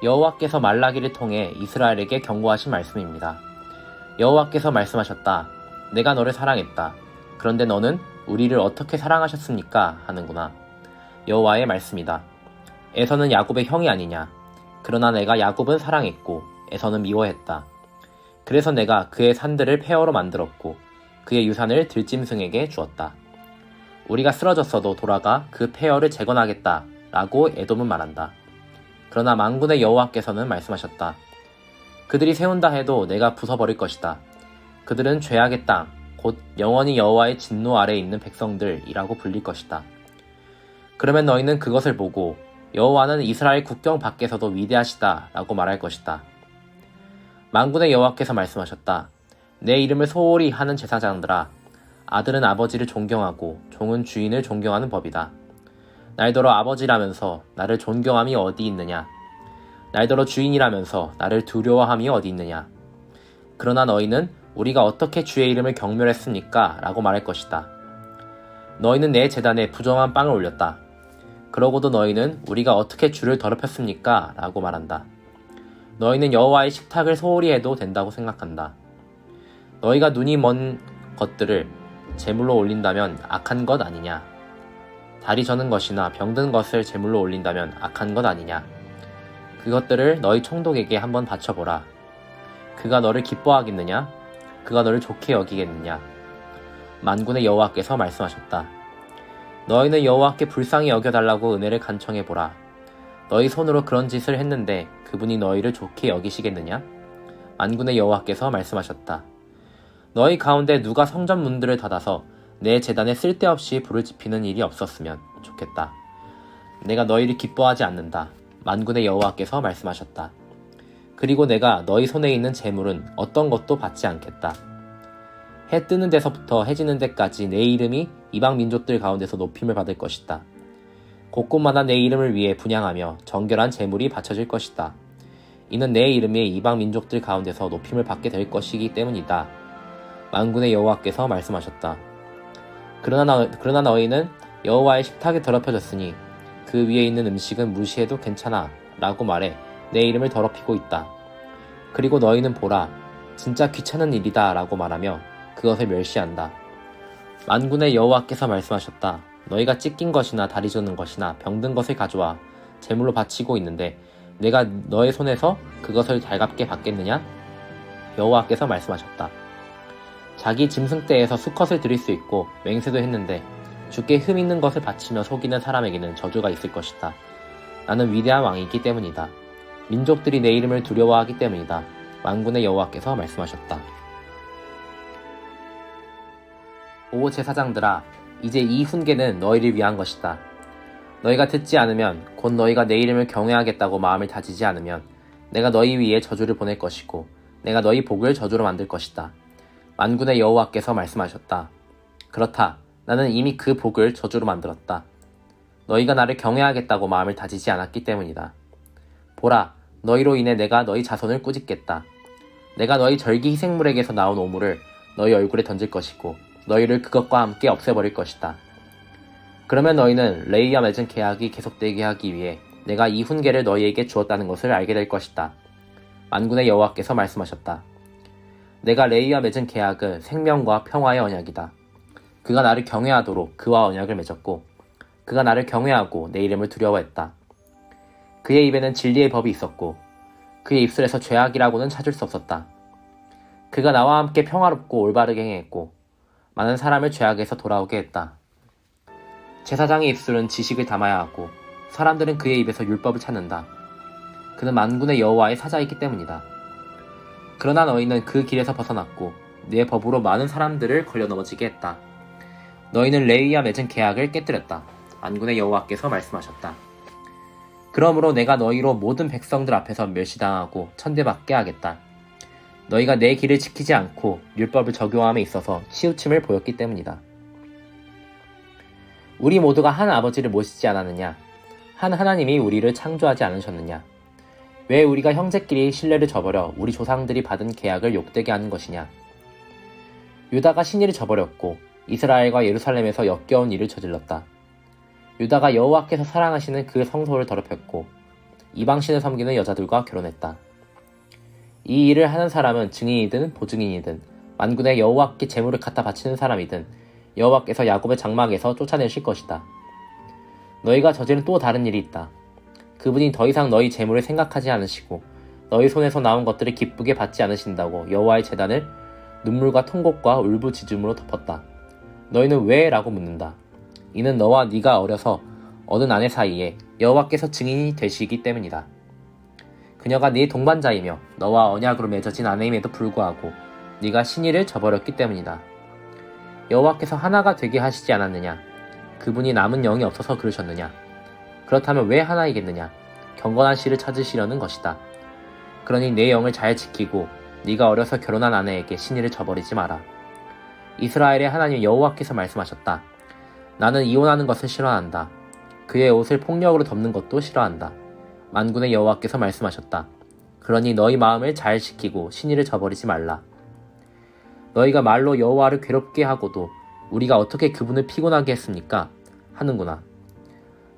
여호와께서 말라기를 통해 이스라엘에게 경고하신 말씀입니다. 여호와께서 말씀하셨다. 내가 너를 사랑했다. 그런데 너는 우리를 어떻게 사랑하셨습니까? 하는구나. 여호와의 말씀이다. 에서는 야곱의 형이 아니냐. 그러나 내가 야곱은 사랑했고 에서는 미워했다. 그래서 내가 그의 산들을 폐허로 만들었고 그의 유산을 들짐승에게 주었다. 우리가 쓰러졌어도 돌아가 그 폐허를 재건하겠다 라고 에돔은 말한다. 그러나 만군의 여호와께서는 말씀하셨다. 그들이 세운다 해도 내가 부숴버릴 것이다. 그들은 죄악의 땅, 곧 영원히 여호와의 진노 아래에 있는 백성들이라고 불릴 것이다. 그러면 너희는 그것을 보고 여호와는 이스라엘 국경 밖에서도 위대하시다 라고 말할 것이다. 만군의 여호와께서 말씀하셨다. 내 이름을 소홀히 하는 제사장들아, 아들은 아버지를 존경하고 종은 주인을 존경하는 법이다. 날더러 아버지라면서 나를 존경함이 어디 있느냐? 날더러 주인이라면서 나를 두려워함이 어디 있느냐? 그러나 너희는 우리가 어떻게 주의 이름을 경멸했습니까? 라고 말할 것이다. 너희는 내 제단에 부정한 빵을 올렸다. 그러고도 너희는 우리가 어떻게 주를 더럽혔습니까? 라고 말한다. 너희는 여호와의 식탁을 소홀히 해도 된다고 생각한다. 너희가 눈이 먼 것들을 제물로 올린다면 악한 것 아니냐? 다리 저는 것이나 병든 것을 제물로 올린다면 악한 것 아니냐? 그것들을 너희 총독에게 한번 바쳐보라. 그가 너를 기뻐하겠느냐? 그가 너를 좋게 여기겠느냐? 만군의 여호와께서 말씀하셨다. 너희는 여호와께 불쌍히 여겨달라고 은혜를 간청해보라. 너희 손으로 그런 짓을 했는데 그분이 너희를 좋게 여기시겠느냐? 만군의 여호와께서 말씀하셨다. 너희 가운데 누가 성전 문들을 닫아서 내 제단에 쓸데없이 불을 지피는 일이 없었으면 좋겠다. 내가 너희를 기뻐하지 않는다. 만군의 여호와께서 말씀하셨다. 그리고 내가 너희 손에 있는 재물은 어떤 것도 받지 않겠다. 해 뜨는 데서부터 해 지는 데까지 내 이름이 이방 민족들 가운데서 높임을 받을 것이다. 곳곳마다 내 이름을 위해 분향하며 정결한 재물이 바쳐질 것이다. 이는 내 이름이 이방 민족들 가운데서 높임을 받게 될 것이기 때문이다. 만군의 여호와께서 말씀하셨다. 그러나 너희는 여호와의 식탁에 더럽혀졌으니 그 위에 있는 음식은 무시해도 괜찮아 라고 말해 내 이름을 더럽히고 있다. 그리고 너희는 보라, 진짜 귀찮은 일이다 라고 말하며 그것을 멸시한다. 만군의 여호와께서 말씀하셨다. 너희가 찢긴 것이나 다리 저는 것이나 병든 것을 가져와 제물로 바치고 있는데 내가 너의 손에서 그것을 달갑게 받겠느냐? 여호와께서 말씀하셨다. 자기 짐승떼에서 수컷을 드릴 수 있고 맹세도 했는데 주께 흠 있는 것을 바치며 속이는 사람에게는 저주가 있을 것이다. 나는 위대한 왕이기 때문이다. 민족들이 내 이름을 두려워하기 때문이다. 만군의 여호와께서 말씀하셨다. 오 제사장들아, 이제 이 훈계는 너희를 위한 것이다. 너희가 듣지 않으면 곧 너희가 내 이름을 경외하겠다고 마음을 다지지 않으면 내가 너희 위에 저주를 보낼 것이고 내가 너희 복을 저주로 만들 것이다. 만군의 여호와께서 말씀하셨다. 그렇다. 나는 이미 그 복을 저주로 만들었다. 너희가 나를 경외하겠다고 마음을 다지지 않았기 때문이다. 보라, 너희로 인해 내가 너희 자손을 꾸짖겠다. 내가 너희 절기 희생물에게서 나온 오물을 너희 얼굴에 던질 것이고 너희를 그것과 함께 없애버릴 것이다. 그러면 너희는 레위와 맺은 계약이 계속되게 하기 위해 내가 이 훈계를 너희에게 주었다는 것을 알게 될 것이다. 만군의 여호와께서 말씀하셨다. 내가 레위와 맺은 계약은 생명과 평화의 언약이다. 그가 나를 경외하도록 그와 언약을 맺었고 그가 나를 경외하고 내 이름을 두려워했다. 그의 입에는 진리의 법이 있었고 그의 입술에서 죄악이라고는 찾을 수 없었다. 그가 나와 함께 평화롭고 올바르게 행했고 많은 사람을 죄악에서 돌아오게 했다. 제사장의 입술은 지식을 담아야 하고 사람들은 그의 입에서 율법을 찾는다. 그는 만군의 여호와의 사자이기 때문이다. 그러나 너희는 그 길에서 벗어났고 내 법으로 많은 사람들을 걸려 넘어지게 했다. 너희는 레위와 맺은 계약을 깨뜨렸다. 만군의 여호와께서 말씀하셨다. 그러므로 내가 너희로 모든 백성들 앞에서 멸시당하고 천대받게 하겠다. 너희가 내 길을 지키지 않고 율법을 적용함에 있어서 치우침을 보였기 때문이다. 우리 모두가 한 아버지를 모시지 않았느냐? 한 하나님이 우리를 창조하지 않으셨느냐? 왜 우리가 형제끼리 신뢰를 저버려 우리 조상들이 받은 계약을 욕되게 하는 것이냐? 유다가 신의를 저버렸고 이스라엘과 예루살렘에서 역겨운 일을 저질렀다. 유다가 여호와께서 사랑하시는 그 성소를 더럽혔고 이방신을 섬기는 여자들과 결혼했다. 이 일을 하는 사람은 증인이든 보증인이든 만군의 여호와께 제물을 갖다 바치는 사람이든 여호와께서 야곱의 장막에서 쫓아내실 것이다. 너희가 저지른 또 다른 일이 있다. 그분이 더 이상 너희 제물을 생각하지 않으시고 너희 손에서 나온 것들을 기쁘게 받지 않으신다고 여호와의 제단을 눈물과 통곡과 울부짖음으로 덮었다. 너희는 왜? 라고 묻는다. 이는 너와 네가 어려서 얻은 아내 사이에 여호와께서 증인이 되시기 때문이다. 그녀가 네 동반자이며 너와 언약으로 맺어진 아내임에도 불구하고 네가 신의를 저버렸기 때문이다. 여호와께서 하나가 되게 하시지 않았느냐? 그분이 남은 영이 없어서 그러셨느냐? 그렇다면 왜 하나이겠느냐? 경건한 씨를 찾으시려는 것이다. 그러니 내 영을 잘 지키고 네가 어려서 결혼한 아내에게 신의를 저버리지 마라. 이스라엘의 하나님 여호와께서 말씀하셨다. 나는 이혼하는 것을 싫어한다. 그의 옷을 폭력으로 덮는 것도 싫어한다. 만군의 여호와께서 말씀하셨다. 그러니 너희 마음을 잘 지키고 신의를 저버리지 말라. 너희가 말로 여호와를 괴롭게 하고도 우리가 어떻게 그분을 피곤하게 했습니까? 하는구나.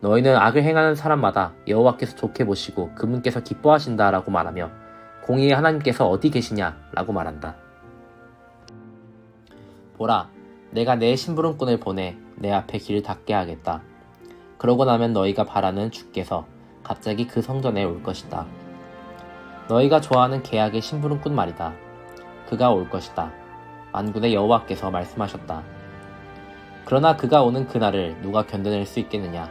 너희는 악을 행하는 사람마다 여호와께서 좋게 보시고 그분께서 기뻐하신다라고 말하며 공의의 하나님께서 어디 계시냐? 라고 말한다. 보라, 내가 내 심부름꾼을 보내 내 앞에 길을 닫게 하겠다. 그러고 나면 너희가 바라는 주께서 갑자기 그 성전에 올 것이다. 너희가 좋아하는 계약의 심부름꾼 말이다. 그가 올 것이다. 만군의 여호와께서 말씀하셨다. 그러나 그가 오는 그날을 누가 견뎌낼 수 있겠느냐?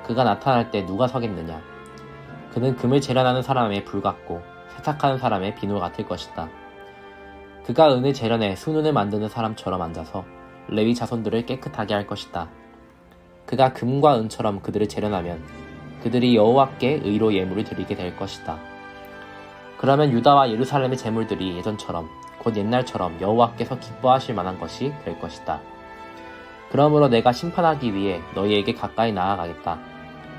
그가 나타날 때 누가 서겠느냐? 그는 금을 재련하는 사람의 불 같고 세탁하는 사람의 비누 같을 것이다. 그가 은을 재련해 순은을 만드는 사람처럼 앉아서 레위 자손들을 깨끗하게 할 것이다. 그가 금과 은처럼 그들을 재련하면 그들이 여호와께 의로 예물을 드리게 될 것이다. 그러면 유다와 예루살렘의 제물들이 예전처럼 곧 옛날처럼 여호와께서 기뻐하실 만한 것이 될 것이다. 그러므로 내가 심판하기 위해 너희에게 가까이 나아가겠다.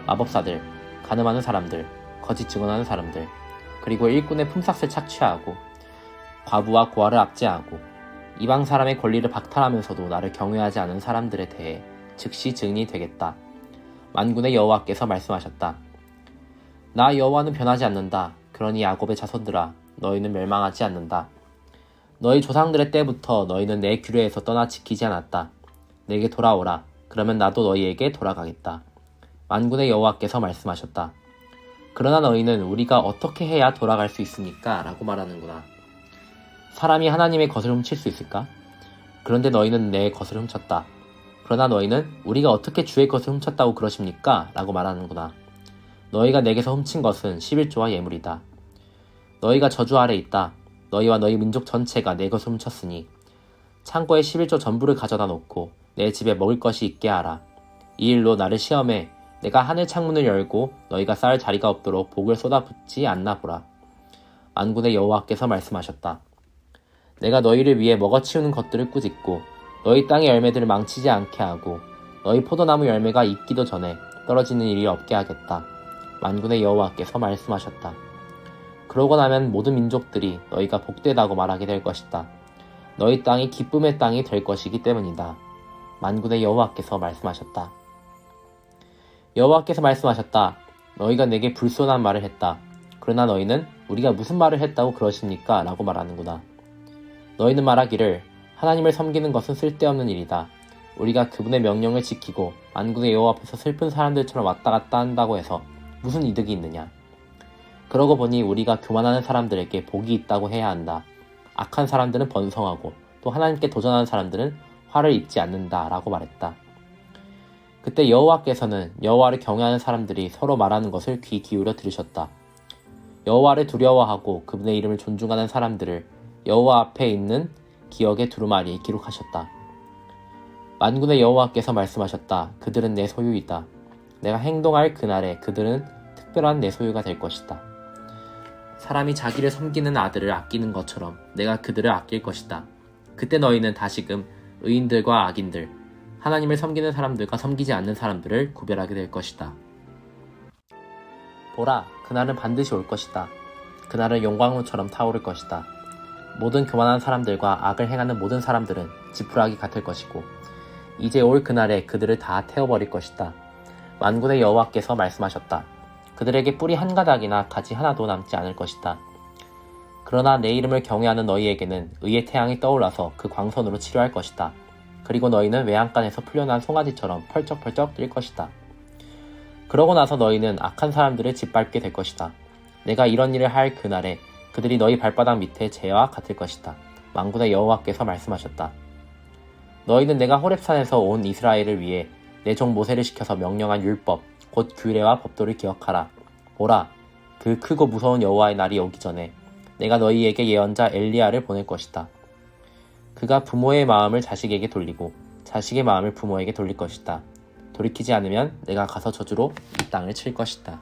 마법사들, 간음하는 사람들, 거짓 증언하는 사람들, 그리고 일꾼의 품삯을 착취하고 과부와 고아를 압제하고 이방 사람의 권리를 박탈하면서도 나를 경외하지 않은 사람들에 대해 즉시 증인이 되겠다. 만군의 여호와께서 말씀하셨다. 나 여호와는 변하지 않는다. 그러니 야곱의 자손들아, 너희는 멸망하지 않는다. 너희 조상들의 때부터 너희는 내 규례에서 떠나 지키지 않았다. 내게 돌아오라. 그러면 나도 너희에게 돌아가겠다. 만군의 여호와께서 말씀하셨다. 그러나 너희는 우리가 어떻게 해야 돌아갈 수 있습니까? 라고 말하는구나. 사람이 하나님의 것을 훔칠 수 있을까? 그런데 너희는 내 것을 훔쳤다. 그러나 너희는 우리가 어떻게 주의 것을 훔쳤다고 그러십니까? 라고 말하는구나. 너희가 내게서 훔친 것은 11조와 예물이다. 너희가 저주 아래 있다. 너희와 너희 민족 전체가 내 것을 훔쳤으니 창고에 11조 전부를 가져다 놓고 내 집에 먹을 것이 있게 하라. 이 일로 나를 시험해 내가 하늘 창문을 열고 너희가 쌓을 자리가 없도록 복을 쏟아붓지 않나 보라. 만군의 여호와께서 말씀하셨다. 내가 너희를 위해 먹어치우는 것들을 꾸짖고 너희 땅의 열매들을 망치지 않게 하고 너희 포도나무 열매가 익기도 전에 떨어지는 일이 없게 하겠다. 만군의 여호와께서 말씀하셨다. 그러고 나면 모든 민족들이 너희가 복되다고 말하게 될 것이다. 너희 땅이 기쁨의 땅이 될 것이기 때문이다. 만군의 여호와께서 말씀하셨다. 여호와께서 말씀하셨다. 너희가 내게 불손한 말을 했다. 그러나 너희는 우리가 무슨 말을 했다고 그러십니까? 라고 말하는구나. 너희는 말하기를 하나님을 섬기는 것은 쓸데없는 일이다. 우리가 그분의 명령을 지키고 만군의 여호와 앞에서 슬픈 사람들처럼 왔다 갔다 한다고 해서 무슨 이득이 있느냐. 그러고 보니 우리가 교만하는 사람들에게 복이 있다고 해야 한다. 악한 사람들은 번성하고 또 하나님께 도전하는 사람들은 화를 입지 않는다 라고 말했다. 그때 여호와께서는 여호와를 경외하는 사람들이 서로 말하는 것을 귀 기울여 들으셨다. 여호와를 두려워하고 그분의 이름을 존중하는 사람들을 여호와 앞에 있는 기억의 두루마리에 기록하셨다. 만군의 여호와께서 말씀하셨다. 그들은 내 소유이다. 내가 행동할 그날에 그들은 특별한 내 소유가 될 것이다. 사람이 자기를 섬기는 아들을 아끼는 것처럼 내가 그들을 아낄 것이다. 그때 너희는 다시금 의인들과 악인들, 하나님을 섬기는 사람들과 섬기지 않는 사람들을 구별하게 될 것이다. 보라, 그날은 반드시 올 것이다. 그날은 용광로처럼 타오를 것이다. 모든 교만한 사람들과 악을 행하는 모든 사람들은 지푸라기 같을 것이고 이제 올 그날에 그들을 다 태워버릴 것이다. 만군의 여호와께서 말씀하셨다. 그들에게 뿌리 한 가닥이나 가지 하나도 남지 않을 것이다. 그러나 내 이름을 경외하는 너희에게는 의의 태양이 떠올라서 그 광선으로 치료할 것이다. 그리고 너희는 외양간에서 풀려난 송아지처럼 펄쩍펄쩍 뛸 것이다. 그러고 나서 너희는 악한 사람들을 짓밟게 될 것이다. 내가 이런 일을 할 그날에 그들이 너희 발바닥 밑에 재와 같을 것이다. 만군의 여호와께서 말씀하셨다. 너희는 내가 호렙산에서 온 이스라엘을 위해 내 종 모세를 시켜서 명령한 율법, 곧 규례와 법도를 기억하라. 보라, 그 크고 무서운 여호와의 날이 오기 전에 내가 너희에게 예언자 엘리야를 보낼 것이다. 그가 부모의 마음을 자식에게 돌리고 자식의 마음을 부모에게 돌릴 것이다. 돌이키지 않으면 내가 가서 저주로 이 땅을 칠 것이다.